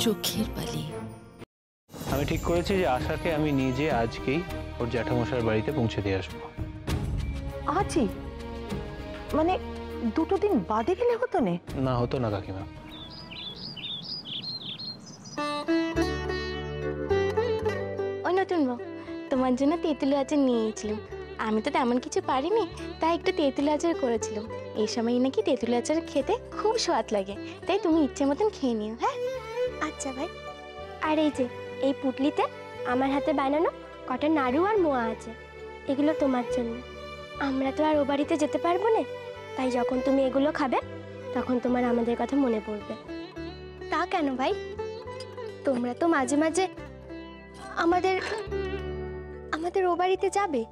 চোখের বালি। আমি ঠিক করেছি যে আশাকে আমি নিজে আজকেই ওর জ্যাঠামশাইয়ের বাড়িতে পৌঁছে দিয়ে আসবো। আজই? মানে দুটো দিন বাদে গেলে হতো না? না হতো না কাকিমা। ওই নতুন বউ, তোমার জন্য তেঁতুল আচার নিয়ে এসেছিলাম। আমি তো তেমন কিছু পারিনি, তাই একটু তেঁতুল আচার করেছিলাম। এই সময় নাকি তেঁতুল আচার খেতে খুব স্বাদ লাগে, তাই তুমি ইচ্ছে মতন খেয়ে নিও। হ্যাঁ আচ্ছা ভাই। আর এই যে এই পুটলিতে আমার হাতে বানানো কটা নাড়ু আর মোয়া আছে, এগুলো তোমার জন্য। আমরা তো আর ও বাড়িতে যেতে পারবো না, তাই যখন তুমি এগুলো খাবে তখন তোমার আমাদের কথা মনে পড়বে। তা কেন ভাই? তোমরা তো মাঝে মাঝে আমাদের আমাদের ও বাড়িতে যাবে।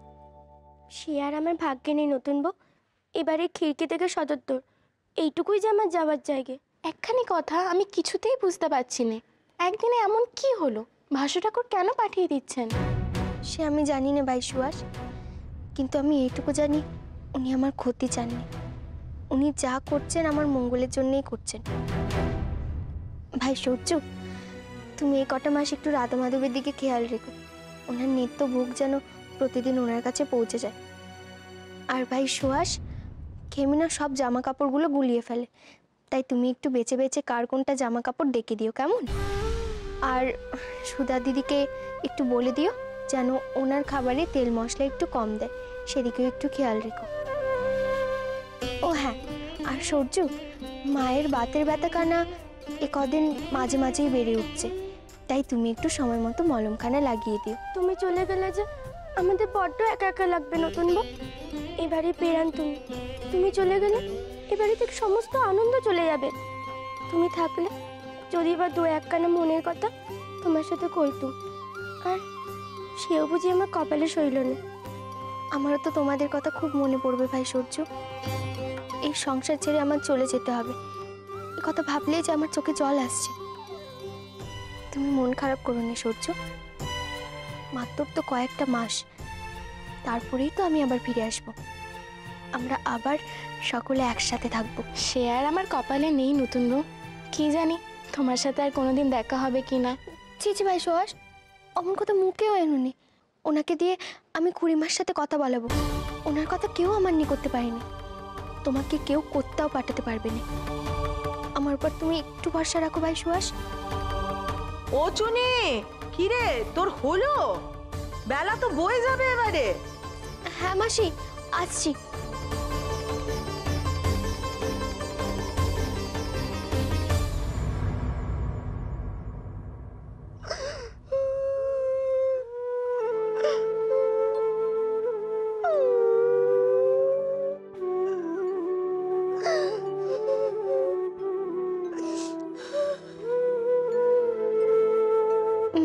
সে আর আমার ভাগ্যে নেই নতুন বউ। এবারে খিড়কি থেকে সদর, এইটুকুই যে আমার যাওয়ার জায়গা। একখানি কথা আমি কিছুতেই বুঝতে পারছি না, একদিনে এমন কি হলো? ভাসু ঠাকুর কেন পাঠিয়ে দিচ্ছেন? সে আমি জানি না ভাই সুহাস, কিন্তু আমি এইটুকু জানি উনি আমার ক্ষতি চাননি। উনি যা করছেন আমার মঙ্গলের জন্যই করছেন। ভাই সূর্য, তুমি এই কটা মাস একটু রাধা মাধবের দিকে খেয়াল রেখো। ওনার নিত্য ভোগ যেন প্রতিদিন ওনার কাছে পৌঁছে যায়। আর ভাই সুহাস, খেমিনা সব জামা কাপড়গুলো গুলিয়ে ফেলে, তাই তুমি একটু বেছে বেছে কার কোনটা জামা কাপড় ডেকে দিও, কেমন? আর সুধা দিদিকে একটু বলে দিও যেন ওনার খাবারে তেল মশলা একটু কম দেয়, সেদিকেও একটু খেয়াল রেখো। ও হ্যাঁ, আর সূর্য, মায়ের বাতের ব্যথা কানা এ কদিন মাঝে মাঝেই বেড়ে উঠছে, তাই তুমি একটু সময় মতো মলমখানা লাগিয়ে দিও। তুমি চলে গেলে যে আমাদের বড্ড একা একা লাগবে নতুন বউ। এবারে পেরান তুমি, তুমি চলে গেলে এবারে থেকে সমস্ত আনন্দ চলে যাবে। তুমি থাকলে যদি বা দু একখানা মনের কথা তোমার সাথে কইতুম, আর সেও বুঝি আমার কপালে সইল না। আমারও তো তোমাদের কথা খুব মনে পড়বে ভাই সূর্য। এই সংসার ছেড়ে আমার চলে যেতে হবে, এ কথা ভাবলেই যে আমার চোখে জল আসছে। তুমি মন খারাপ করো না সূর্য, মাত্র তো কয়েকটা মাস, তারপরেই তো আমি আবার ফিরে আসব। আমরা আবার সকলে একসাথে থাকবো। সে আর আমার কপালে নেই নতুন বউ, কি জানি তোমার সাথে আর কোনোদিন দেখা হবে কি না। ছি ভাই সুহাস, অমন কথা মুখেও এনুনি। ওনাকে দিয়ে আমি খুড়িমার সাথে কথা বলাবো। ওনার কথা কেউ আমার নিয়ে করতে পারেনি, তোমাকে কেউ করতেও পাঠাতে পারবে না। আমার উপর তুমি একটু ভরসা রাখো ভাই সুহাস। ও চুনি, কিরে তোর হলো? বেলা তো বয়ে যাবে এবারে। হ্যাঁ মাসি, আসছি।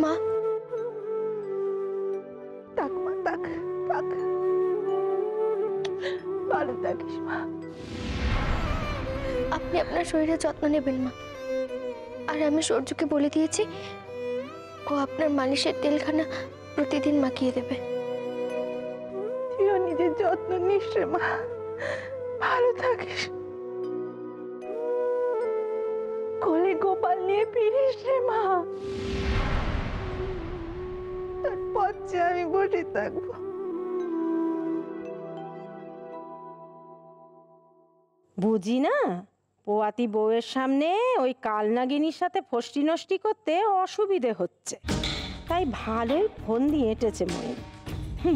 মা, থাক মা, থাক থাক, ভালো থাকিস মা। আপনি আপনার শরীরের যত্ন নেবেন মা। আর আমি সূর্যকে বলে দিয়েছি ও আপনার মালিশের তেলখানা প্রতিদিন মাখিয়ে দেবে। তুইও নিজের যত্ন নিস রে মা, ভালো থাকিস। কোলে গোপাল নিয়ে ফিরিস রে মা। তোর পথে আমি বসে থাকবো। বুঝি না, পোয়াতি বউয়ের সামনে ওই কালনাগিনীর সাথে ফষ্টি নষ্টি করতে অসুবিধে হচ্ছে, তাই ভালোই ফোন দিয়ে এঁটেছে ময়ূর।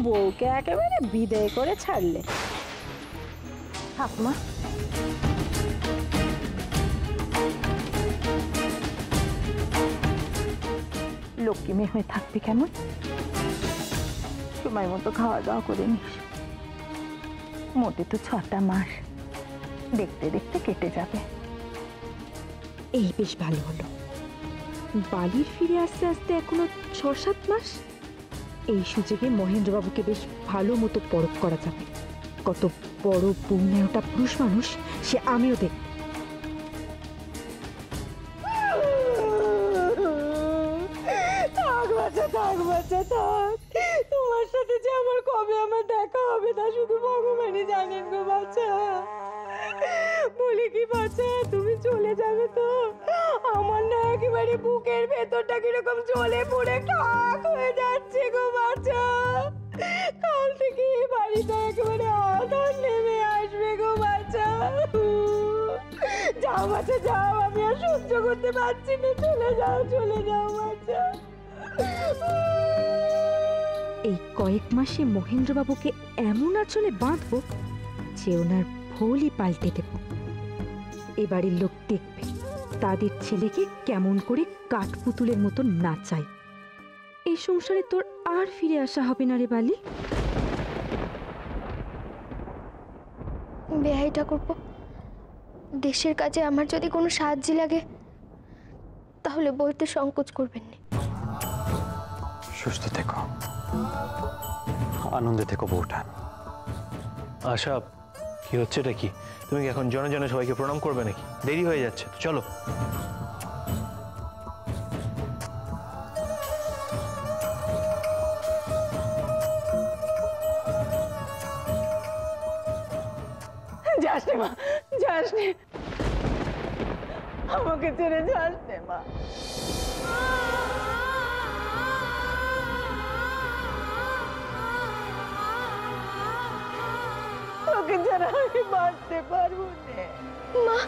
বউকে একেবারে বিদায় করে ছাড়লে। ঠাকুমা, লক্ষ্মী মেয়ে হয়ে থাকবি কেমন? সময় মতো খাওয়া দাওয়া করে নিস। মোটে তো 6টা মাস, দেখতে দেখতে কেটে যাবে। এই বেশ ভালো হলো। বালির ফিরে আসতে আসতে এখনো 6-7 মাস। এই সুযোগে মহেন্দ্রবাবুকে বেশ ভালো মতো পরখ করা যাবে। কত বড় পুণ্যটা পুরুষ মানুষ সে আমিও দেখ। থাক বাচ্চা, থাক বাচ্চা, থাক। তোমার সাথে যে আমার কবে আমার দেখা হবে তা শুধু ভগবানই আপনি জানেন গো বাচ্চা। বলি কি বাচ্চা, তুমি চলে যাবে তো আমার না একেবারে বুকের ভেতরটা কিরকম জ্বলে পুড়ে খাক হয়ে যাচ্ছে গো বাচ্চা। কাল থেকে এই বাড়িতে একেবারে আধার নেমে আসবে গো বাচ্চা। যাও বাচ্চা যাও, আমি আর সহ্য করতে পারছি না, চলে যাও বাচ্চা। এই কয়েক মাসে মহেন্দ্রবাবুকে এমন আঁচলে বাঁধবো যে ওনার ভোলই পাল্টে দেব। এবাড়ির লোক দেখবে তাদের ছেলেকে কেমন করে কাঠপুতুলের মতো নাচায়। এই সংসারে তোর আর ফিরে আসা হবে না রে বালি। বেহাই ঠাকুরপো, দেশের কাজে আমার যদি কোনো সাহায্য লাগে তাহলে বলতে সংকোচ করবেন না। সুস্থ থেকো, আনন্দে থেকো বউঠান। আশা, কি হচ্ছে এটা কি? তুমি কি এখন জনে জনে সবাইকে প্রণাম করবে নাকি? দেরি হয়ে যাচ্ছে তো, চলো। যাস নে মা, যাস নে, আমাকে ছেড়ে যাস নে মা। তোকে ছাড়া আমি বাঁচতে পারবো না মা।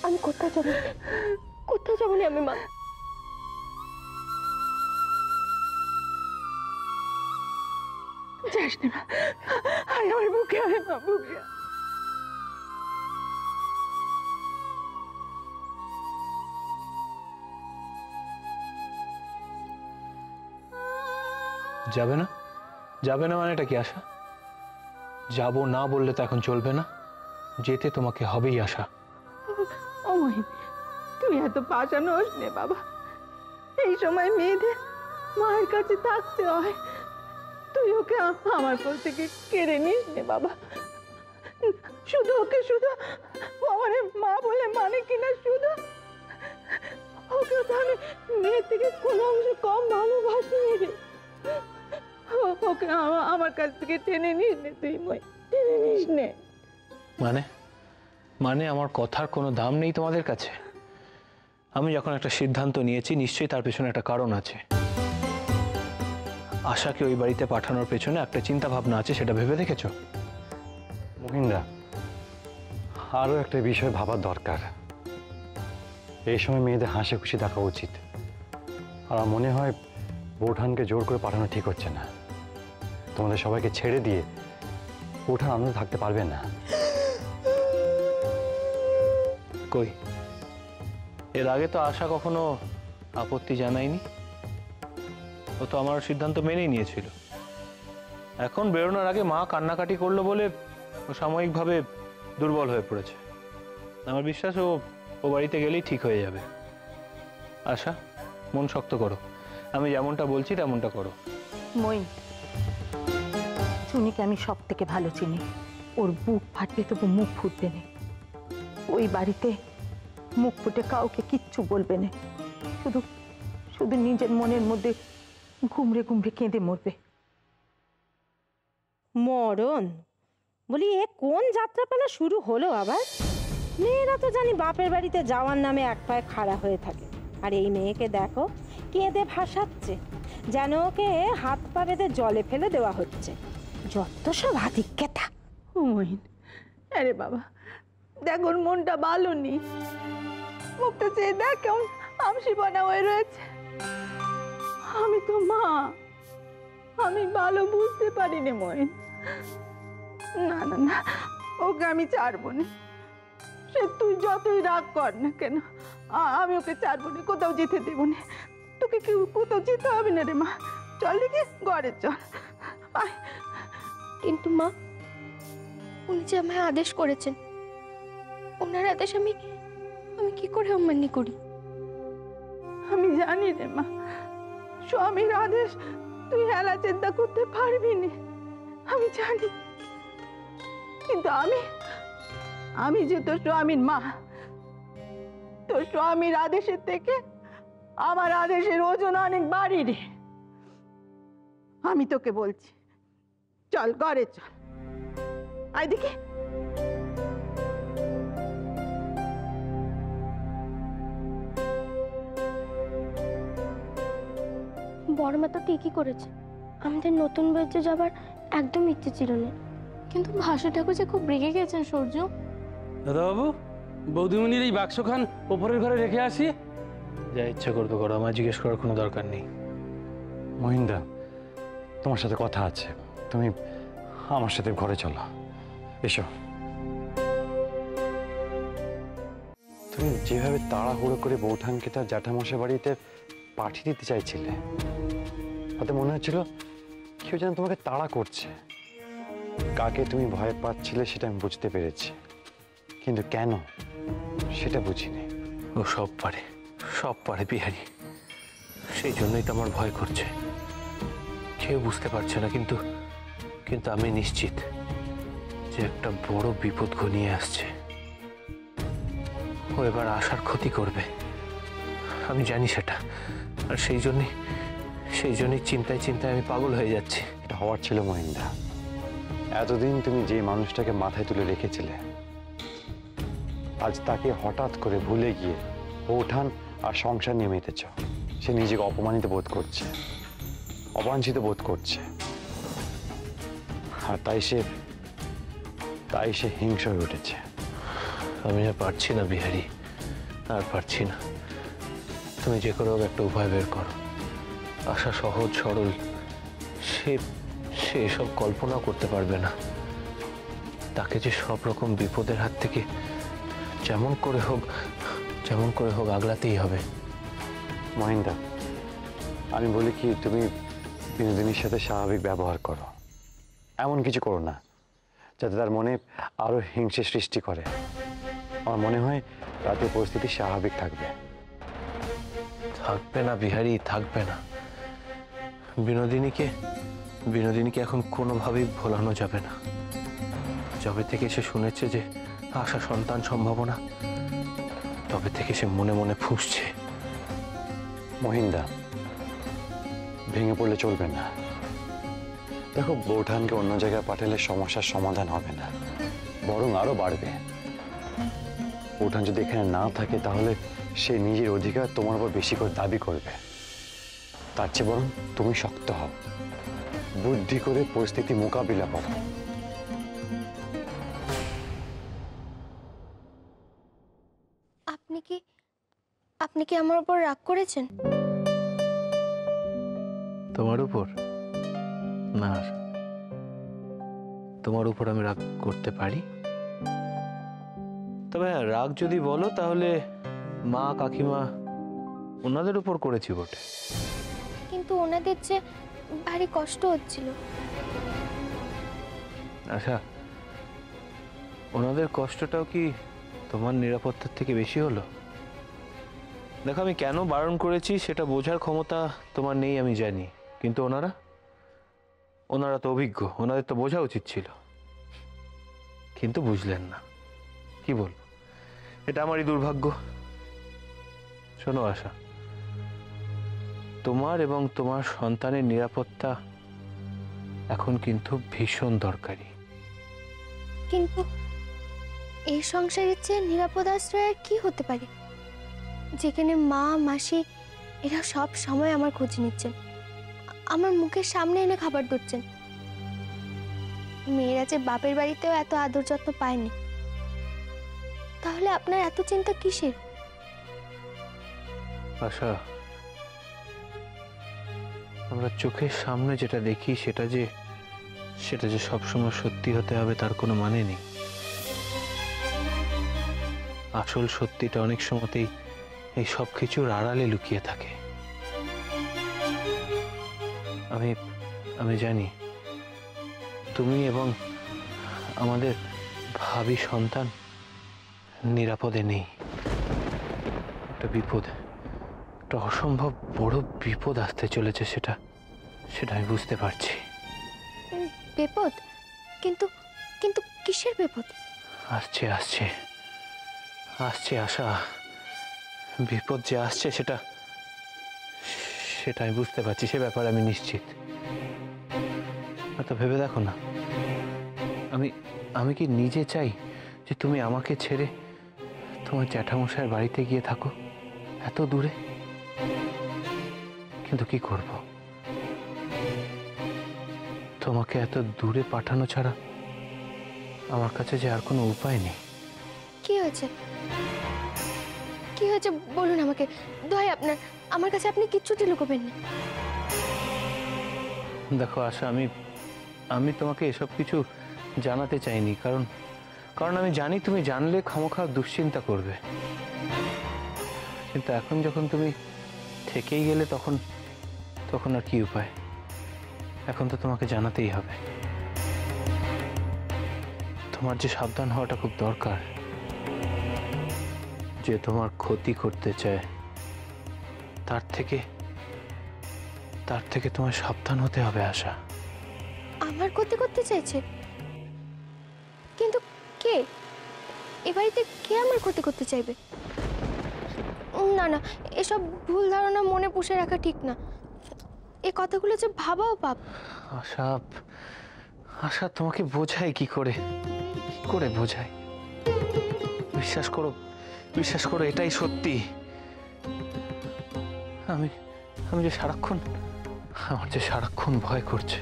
আমি কোথাও যাবো না, কোথাও যাবো না আমি মা। যাস নে মা, আয় আমার বুকে, আয় মা বুকে। যাবে না? যাবে না মানে এটা কি আশা? যাবো না বললে তো এখন চলবে না, যেতে তোমাকে হবেই আশা। ও মহিন, তুই এত পাশানো হোস নে বাবা। এই সময় মেয়েদের মায়ের কাছে থাকতে হয়, তুই ওকে আমার কোল থেকে কেড়ে নিস নে বাবা। শুধু ওকে শুধু আমার মা বলে মানে কিনা, শুধু ওকে তো আমি মেয়ের থেকে কোনো অংশ কম ভালোবাসি রে। ওকে আমার কাছ থেকে টেনে নিস নে তুই, মই টেনে নিস নে। মানে মানে আমার কথার কোনো দাম নেই তোমাদের কাছে? আমি যখন একটা সিদ্ধান্ত নিয়েছি নিশ্চয়ই তার পেছনে একটা কারণ আছে। আশাকে ওই বাড়িতে পাঠানোর পেছনে একটা চিন্তা ভাবনা আছে, সেটা ভেবে দেখেছো? মহিন্দ্রা, আরও একটা বিষয় ভাবার দরকার। এই সময় মেয়েদের হাসি খুশি দেখা উচিত। আর আমার মনে হয় বৌঠানকে জোর করে পাঠানো ঠিক হচ্ছে না। তোমাদের সবাইকে ছেড়ে দিয়ে বৌঠান আনন্দে থাকতে পারবে না। কই, এর আগে তো আশা কখনো আপত্তি জানায়নি। ও তো আমার সিদ্ধান্ত মেনেই নিয়েছিল। এখন বেরোনোর আগে মা কান্নাকাটি করলো বলে ও সাময়িকভাবে দুর্বল হয়ে পড়েছে। আমার বিশ্বাস ও বাড়িতে গেলেই ঠিক হয়ে যাবে। আশা, মন শক্ত করো, আমি যেমনটা বলছি তেমনটা করো। মই, চুনিকে আমি সব থেকে ভালো চিনি। ওর বুক ফাটবে তবু মুখ ফুটবে না। ওই বাড়িতে মুখ ফুটে কাউকে কিচ্ছু বলবে না, শুধু শুধু নিজের মনের মধ্যে ঘুমরে ঘুমরে কেঁদে মরবে। মরণ বলি, এ কোন যাত্রাপালা শুরু হলো আবার? মেয়েরা তো জানি বাপের বাড়িতে যাওয়ার নামে এক পায়ে খাড়া হয়ে থাকে, আর এই মেয়েকে দেখো কেঁদে ভাসাচ্ছে, যেন ওকে হাত পা বেঁধে জলে ফেলে দেওয়া হচ্ছে। যত সব হাতিক্যেতা। মহিন, আরে বাবা দেখ, ওর মনটা ভালো নেই, মুখটা চেয়ে দেখ কেমন আমসি বানা হয়ে রয়েছে। আমি তো মা, আমি ভালো বুঝতে পারিনি মহিন। না না না, ওকে আমি ছাড়বো না। সে তুই যতই রাগ কর না কেন, আমি ওকে ছাড়বো না, কোথাও যেতে দেবো না। তোকে কি কোথাও যেতে হবে না রে মা, চল দেখি ঘরে চল। কিন্তু মা, উনি যে আমায় আদেশ করেছেন, ওনার আদেশ আমি কি করে অমান্য করি? আমি জানি রে মা, স্বামীর আদেশ তুই হেলা চিন্তা করতে পারবি না, আমি জানি। কিন্তু আমি যে তোর স্বামীর মা, তোর স্বামীর আদেশের থেকে আমার আদেশের ওজন অনেক বাড়ি রে। আমি তোকে বলছি, চল ঘরে চল। আয় দেখি। বড়মা তো ঠিকই করেছে, আমাদের নতুন বাড়িতে যাবার একদম ইচ্ছে ছিল না। কিন্তু ভাসুর ঠাকুর যে খুব রেগে গেছেন সূর্য। দাদাবাবু, বৌদিমণির এই বাক্সখান ওপরের ঘরে রেখে আসি। যা ইচ্ছা করবে করো, আমার জিজ্ঞেস করার কোনো দরকার নেই। মহিন্দা, তোমার সাথে কথা আছে, তুমি আমার সাথে ঘরে চলো। এসো। তুমি যেভাবে তাড়াহুড়ো করে বৌঠানকে তার জ্যাঠামশাই বাড়িতে পাঠিয়ে দিতে চাইছিলে, তাতে মনে হচ্ছিল কেউ যেন তোমাকে তাড়া করছে। কাকে তুমি ভয় পাচ্ছিলে সেটা আমি বুঝতে পেরেছি, কিন্তু কেন সেটা বুঝিনি। ও সব পারে বিহারি, সেই জন্যই তো আমার ভয় করছে। কেউ বুঝতে পারছে না, কিন্তু আমি নিশ্চিত যে একটা বড় বিপদ ঘনিয়ে আসছে। ও এবার আশার ক্ষতি করবে, আমি জানি সেটা। আর সেই জন্যই চিন্তায় আমি পাগল হয়ে যাচ্ছি। এটা হওয়ার ছিল মহিন্দা। এতদিন তুমি যে মানুষটাকে মাথায় তুলে রেখেছিলে, আজ তাকে হঠাৎ করে ভুলে গিয়ে বৌঠান আর সংসার নিয়ে মেতেছ। সে নিজেকে অপমানিত বোধ করছে, অবাঞ্ছিত বোধ করছে, আর তাই সে হিংস্র হয়ে উঠেছে। আমি আর পারছি না বিহারি, আর পারছি না। তুমি যে করে হোক একটা উপায় বের করো। আশা সহজ সরল, সে এসব কল্পনা করতে পারবে না। তাকে যে সব রকম বিপদের হাত থেকে যেমন করে হোক আগলাতেই হবে। মহিন্দা, আমি বলি কি, তুমি বিনোদিনীর সাথে স্বাভাবিক ব্যবহার করো, এমন কিছু করো না যাতে তার মনে আরো হিংসে সৃষ্টি করে। আমার মনে হয় তাতে পরিস্থিতি স্বাভাবিক থাকবে। থাকবে না বিহারি, থাকবে না। বিনোদিনীকে এখন কোনোভাবেই ভোলানো যাবে না। যবে থেকে সে শুনেছে যে আশা সন্তান সম্ভাবনা, তবে থেকে সে মনে মনে ফুঁসছে। মহিন্দা, ভেঙে পড়লে চলবে না। দেখো, বৌঠানকে অন্য জায়গায় পাঠালে সমস্যার সমাধান হবে না, বরং আরো বাড়বে। বৌঠান যদি এখানে না থাকে, তাহলে সে নিজের অধিকার তোমার উপর বেশি করে দাবি করবে। তার চেয়ে বরং তুমি শক্ত হও, বুদ্ধি করে পরিস্থিতি মোকাবিলা করো। আপনি কি আমার উপর রাগ করেছেন? তোমার উপর না, তোমার উপর আমি রাগ করতে পারি। তবে হ্যাঁ, রাগ যদি বলো তাহলে মা কাকিমা ওনাদের উপর করেছি বটে। কিন্তু ওনাদের যে ভারী কষ্ট হচ্ছিল। আচ্ছা, ওনাদের কষ্টটাও কি তোমার নিরাপত্তার থেকে বেশি হলো? দেখো, আমি কেন বারণ করেছি সেটা বোঝার ক্ষমতা তোমার নেই আমি জানি, কিন্তু ওনারা তো অভিজ্ঞ, ওনাদের তো বোঝা উচিত ছিল, কিন্তু বুঝলেন না। কি বলবো, এটা আমারই দুর্ভাগ্য। শোনো আশা, তোমার এবং তোমার সন্তানের নিরাপত্তা এখন কিন্তু ভীষণ দরকারি। কিন্তু এই সংসারের চেয়ে নিরাপদ আশ্রয় আর কি হতে পারে, যেখানে মা মাসি এরা সব সময় আমার খোঁজ নিচ্ছেন, আমার মুখের সামনে এনে খাবার দিচ্ছেন। মেয়েরা যে বাপের বাড়িতেও এত আদর যত্ন পায়নি, তাহলে আপনার এত চিন্তা কিসের? আশা, আমরা চোখের সামনে যেটা দেখি সেটা যে সবসময় সত্যি হতে হবে তার কোনো মানে নেই। আসল সত্যিটা অনেক সময়তেই এই সব কিছুর আড়ালে লুকিয়ে থাকে। আমি জানি তুমি এবং আমাদের ভাবী সন্তান নিরাপদে নেই। একটা বিপদ, একটা অসম্ভব বড় বিপদ আসতে চলেছে, সেটা আমি বুঝতে পারছি। বিপদ? কিন্তু কিন্তু কিসের বিপদ? আসছে আসছে আসছে আশা, বিপদ যে আসছে সেটা সেটা আমি বুঝতে পারছি, সে ব্যাপারে আমি নিশ্চিত। তো ভেবে দেখো না, আমি আমি কি নিজে চাই যে তুমি আমাকে ছেড়ে তোমার জ্যাঠামশাইয়ের বাড়িতে গিয়ে থাকো এত দূরে? কিন্তু কি করব, তোমাকে এত দূরে পাঠানো ছাড়া আমার কাছে যে আর কোনো উপায় নেই। কি হয়েছে? কি হয়েছে বলুন আমাকে, দয়া আপনার। আমার কাছে আপনি কিচ্ছুটি লুকোবেন না। দেখো আশা, আমি তোমাকে এসব কিছু জানাতে চাইনি, কারণ আমি জানি তুমি জানলে খামোখা দুশ্চিন্তা করবে। কিন্তু এখন যখন তুমি থেকেই গেলে তখন আর কি উপায়? এখন তো তোমাকে জানাতেই হবে। তোমার যে সাবধান হওয়াটা খুব দরকার। যে তোমার ক্ষতি করতে চায় তার থেকে তোমার সাবধান হতে হবে আশা। আমার ক্ষতি করতে চাইছে? কিন্তু কে? এ বাড়িতে কে আমার ক্ষতি করতে চাইবে? না না, এসব ভুল ধারণা মনে পুষে রাখা ঠিক না। এই কথাগুলো যে ভাবাও পাপ। আশা, আশা তোমাকে বোঝাই কি করে বোঝাই? বিশ্বাস করো এটাই সত্যি। আমি যে সারাক্ষণ ভয় করছে।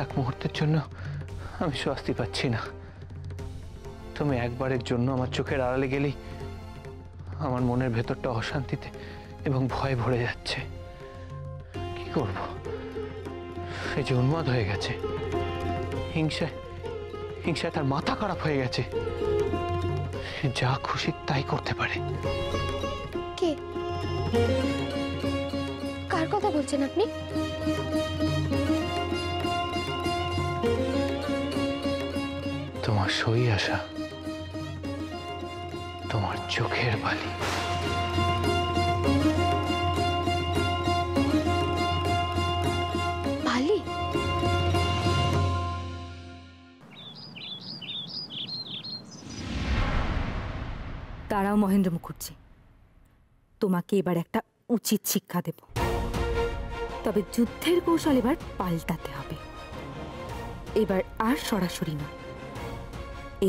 এক মুহূর্তের জন্য আমি স্বস্তি পাচ্ছি না। তুমি একবারের জন্য আমার চোখের আড়ালে গেলেই আমার মনের ভেতরটা অশান্তিতে এবং ভয় ভরে যাচ্ছে। কি করব? সে যে উন্মাদ হয়ে গেছে, হিংসায় তার মাথা খারাপ হয়ে গেছে। সে যা খুশি তাই করতে পারে। কে? কার কথা বলছেন আপনি? তোমার সই আশা, তোমার চোখের বালি। বালি? দাঁড়াও মহেন্দ্র মুখুজ্জি, তোমাকে এবার একটা উচিত শিক্ষা দেব। তবে যুদ্ধের কৌশল এবার পাল্টাতে হবে। এবার আর সরাসরি না,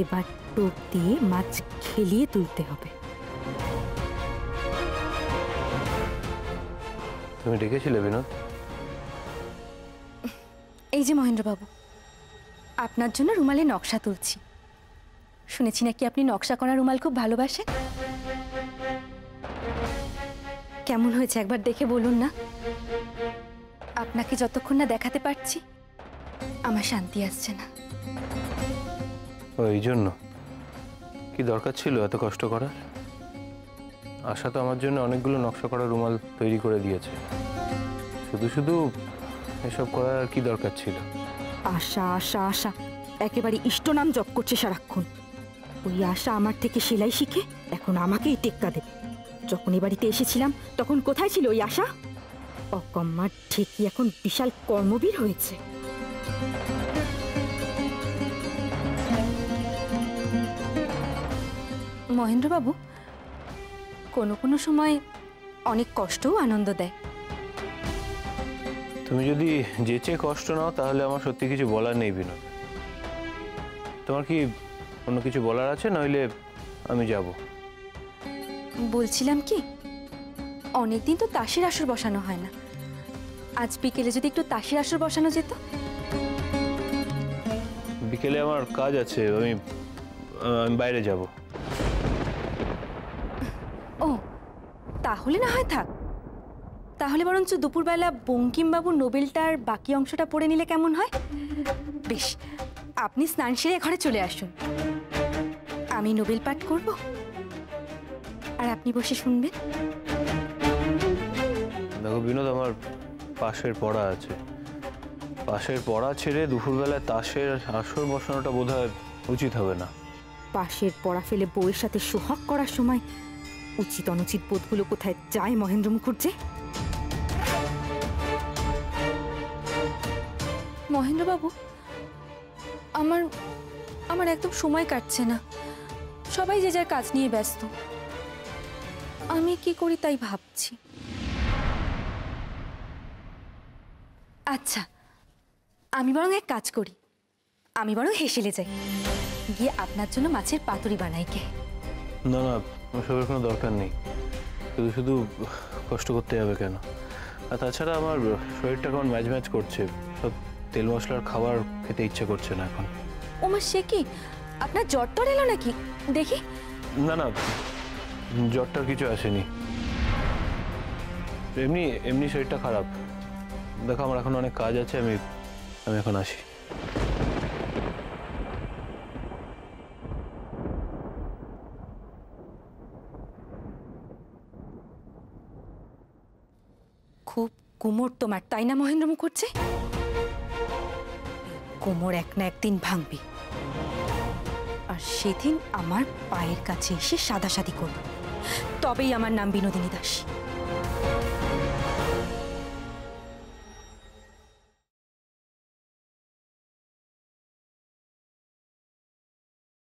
এবার টোপ দিয়ে মাছ খেলিয়ে তুলতে হবে। তুমি ডেকেছিলে বিনোদ? এই যে মহেন্দ্রবাবু, আপনার জন্য রুমালে নকশা তুলছি। শুনেছি নাকি আপনি নকশা করা রুমাল খুব ভালোবাসেন। কেমন হয়েছে একবার দেখে বলুন না। আপনাকে যতক্ষণ না দেখাতে পারছি আমার শান্তি আসছে না। এই জন্য কি দরকার ছিল এত কষ্ট করার? আশা তো আমার জন্য অনেকগুলো নকশা করা রুমাল তৈরি করে দিয়েছে। শুধু এসব করার আর কি দরকার ছিল? আশা আশা আশা একেবারে ইষ্ট নাম জপ করছে সারাক্ষণ। ওই আশা আমার থেকে সেলাই শিখে এখন আমাকেই টেক্কা দেবে। যখন এ বাড়িতে এসেছিলাম তখন কোথায় ছিল ওই আশা? অকম্মার ঠিকই এখন বিশাল কর্মবীর হয়েছে। মহেন্দ্রবাবু, কোনো সময় অনেক কষ্টও আনন্দ দেয়। তুমি যদি যেচে কষ্ট নাও তাহলে আমার সত্যি কিছু বলার নেই বিনোদ। তোমার কি অন্য কিছু বলার আছে? নইলে আমি যাব। বলছিলাম কি, অনেকদিন তো তাসের আসর বসানো হয় না। আজ বিকেলে যদি একটু তাসের আসর বসানো যেত। বিকেলে আমার কাজ আছে, আমি বাইরে যাব। ও, তাহলে না হয় থাক। তাহলে বরঞ্চ দুপুরবেলা বঙ্কিমবাবুর নোবেলটার বাকি অংশটা পড়ে নিলে কেমন হয়? বেশ, আপনি স্নান সেরে ঘরে চলে আসুন। আমি নোবেল পাঠ করব আর আপনি বসে শুনবেন। দেখো বিনোদ, আমার পাশের পড়া আছে। পাশের পড়া ছেড়ে দুপুরবেলা তাসের আসর বসানোটা বোধহয় উচিত হবে না। পাশের পড়া ফেলে বউয়ের সাথে সোহাগ করার সময় উচিত অনুচিত বোধগুলো কোথায় যায় মহেন্দ্র মুখুজ্জি? মহেন্দ্রবাবু, আমার আমার একদম সময় কাটছে না, সবাই যে যার কাজ নিয়ে ব্যস্ত। আমি কি করি তাই ভাবছি। আচ্ছা, আমি বরং এক কাজ করি, আমি বরং হেসেলে যাই, গিয়ে আপনার জন্য মাছের পাতুরি বানাই গে। না না, ওসবের কোনো দরকার নেই। শুধু শুধু কষ্ট করতে হবে কেন? আর তাছাড়া আমার শরীরটা কেমন ম্যাচ ম্যাচ করছে, সব তেল মশলার খাবার খেতে ইচ্ছে করছে না এখন। ওমা, সে কি, আপনার জ্বর টর এলো নাকি? দেখি। না না, জ্বরটার কিছু আসেনি, এমনি এমনি শরীরটা খারাপ। দেখো, আমার এখন অনেক কাজ আছে, আমি এখন আসি। খুব কোমর তোমার, তাই না মহেন্দ্র মুখার্জি? কোমর এক না একদিন ভাঙবে, আর সেদিন আমার পায়ের কাছে এসে সাদাসাদি করবে, তবেই আমার নাম বিনোদিনী দাস।